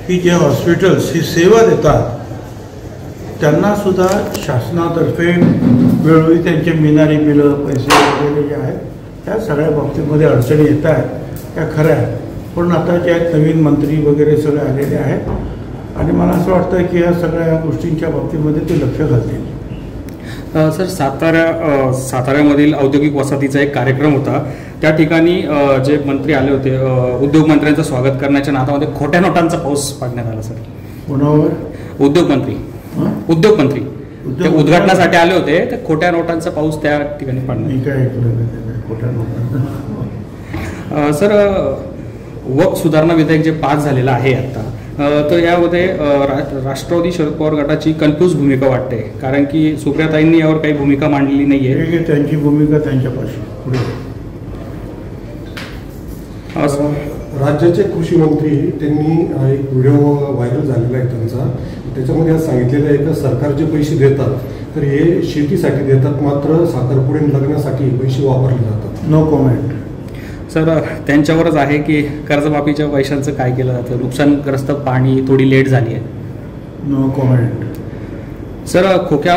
की जे हॉस्पिटल्स ही सेवा देतात त्यांनासुद्धा शासनातर्फे वेळोवेळी त्यांचे मिनारी बिलं पैसे वगैरे जे आहेत त्या सगळ्या बाबतीमध्ये अडचणी येत आहेत त्या खऱ्या आहेत. पण आता जे आहेत नवीन मंत्री वगैरे सगळे आलेले आहेत आणि मला असं वाटतं की या सगळ्या गोष्टींच्या बाबतीमध्ये ते लक्ष घालतील. सर, साताऱ्यामधील औद्योगिक वसाहतीचा एक कार्यक्रम होता. त्या ठिकाणी जे मंत्री आले होते, उद्योग मंत्र्यांचं स्वागत करण्याच्या नादामध्ये खोट्या नोटांचा पाऊस पाडण्यात आला. सर, कोणावर? उद्योगमंत्री ते उद्घाटनासाठी आले होते, तर खोट्या नोटांचा पाऊस त्या ठिकाणी पाडण्यात. काय ऐकलं खोट्या नोटांचा? सर, वक्फ सुधारणा विधेयक जे पास झालेलं आहे आता, तर यामध्ये राष्ट्रवादी शरद पवार गटाची कन्फ्यूज भूमिका वाटते, कारण की सुप्रियाताईंनी यावर काही भूमिका मांडलेली नाही आहे. त्यांची भूमिका त्यांच्यापाशी पुढे. राज्याचे कृषी मंत्री त्यांनी एक व्हिडिओ व्हायरल झालेला आहे त्यांचा. त्याच्यामध्ये आज सांगितलेलं आहे की सरकार जे पैसे देतात तर हे शेतीसाठी देतात, मात्र साखरपुडे लग्नासाठी पैसे वापरले जातात. No comment. सर, त्यांच्यावरच आहे की कर्जमाफीच्या पैशांचं काय केलं जातं, नुकसानग्रस्त पाणी थोडी लेट झाली आहे. No comment. सर, खोक्या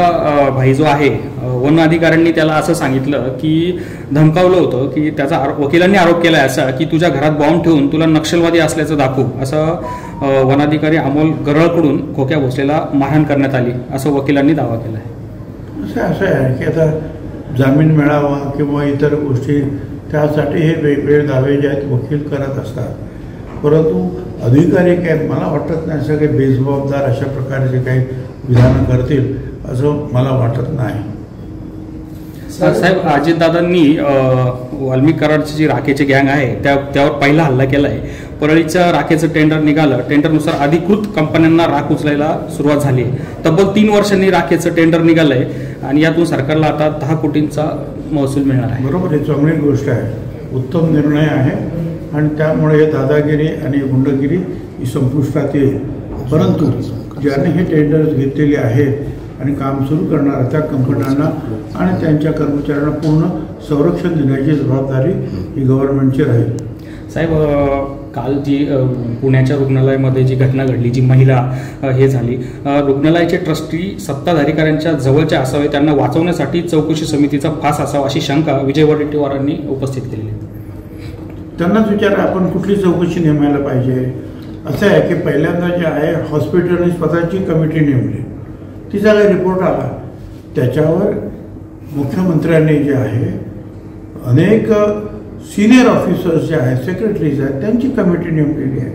भाई जो आहे, वन अधिकाऱ्यांनी त्याला असं सांगितलं की धमकावलं होतं की त्याचा वकिलांनी आरोप केला आहे असा की तुझ्या घरात बॉम्ब ठेवून तुला नक्षलवादी असल्याचं दाखवू, असं वनाधिकारी अमोल गरळकडून खोक्या भोसलेला मारहाण करण्यात आली, असं वकिलांनी दावा केला आहे. असं आहे की आता जामीन मिळावा किंवा इतर गोष्टी त्यासाठी हे वेगवेगळे दावे जे आहेत वकील करत असतात, परंतु अधिकारी काय मला वाटत नाही असं काही बेजबाबदार अशा प्रकारचे काही विधानं करतील असं मला वाटत नाही. साहेब, अजितदादांनी वाल्मिक कराडची जी राखेची गँग आहे त्यावर पहिला हल्ला केला आहे. परळीच्या राखेचं टेंडर निघालं, टेंडरनुसार अधिकृत कंपन्यांना राख उचलायला सुरुवात झाली आहे. तब्बल 3 वर्षांनी राखेचं टेंडर निघालं आहे आणि यातून सरकारला आता 10 कोटींचा महसूल मिळणार आहे. बरोबर, ही चांगली गोष्ट आहे, उत्तम निर्णय आहे आणि त्यामुळे दादागिरी आणि गुंडगिरी ही संपुष्टात येईल. परंतु ज्याने हे टेंडर्स घेतलेले आहेत आणि काम सुरू करणार त्या कंपन्यांना आणि त्यांच्या कर्मचाऱ्यांना पूर्ण संरक्षण देण्याची जबाबदारी ही गव्हर्नमेंटची राहील. साहेब, काल जी पुण्याच्या रुग्णालयामध्ये जी घटना घडली, जी महिला हे झाली, रुग्णालयाचे ट्रस्टी सत्ताधारीकाऱ्यांच्या जवळचे असावे, त्यांना वाचवण्यासाठी चौकशी समितीचा फास असावा अशी शंका विजय वडेट्टीवारांनी उपस्थित केली. त्यांनाच विचारा आपण कुठली चौकशी नेमायला पाहिजे. असं आहे की पहिल्यांदा जे आहे हॉस्पिटलने स्वतःची कमिटी नेमली, तिचा काही रिपोर्ट आला, त्याच्यावर मुख्यमंत्र्यांनी जे आहे अनेक सिनियर ऑफिसर्स जे आहेत, सेक्रेटरीज आहेत, त्यांची कमिटी नेमलेली आहे.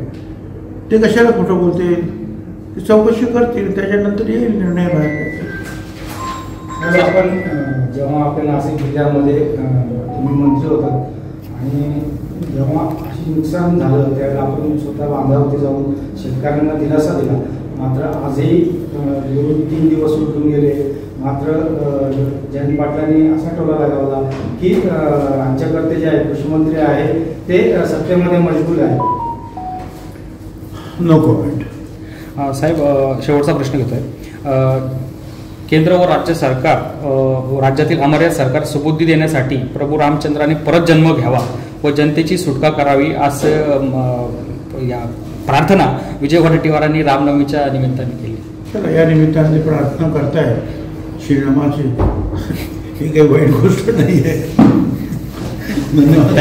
ते कशाला खोटं बोलतील, ते चौकशी करतील, त्याच्यानंतर येईल निर्णय बाहेर. आपण जेव्हा आपल्या नाशिक जिल्ह्यामध्ये तुम्ही मंत्री होतात आणि जेव्हा अशी नुकसान झालं त्यावेळेला आपण स्वतः बांधावरती जाऊन शेतकऱ्यांना दिलासा दिला, मात्र आजही 3 दिवस उलटून गेले. मात्र जयंत पाटलांनी असा टोला लगावला की राज्याकर्ते जे आहे कृषीमंत्री आहे ते सत्तेमध्ये मजबूर आहे. No comment. साहेब, शेवटचा प्रश्न घेतोय. केंद्र व राज्य सरकार राज्यातील अमर्याद सरकार सुबुद्धी देण्यासाठी प्रभू रामचंद्राने परत जन्म घ्यावा व जनतेची सुटका करावी असं या प्रार्थना विजय वडेट्टीवारांनी रामनवमीच्या निमित्ताने केली. चला, या निमित्ताने प्रार्थना करताय श्रीरामाची, ही काही वाईट गोष्ट नाही आहे. धन्यवाद.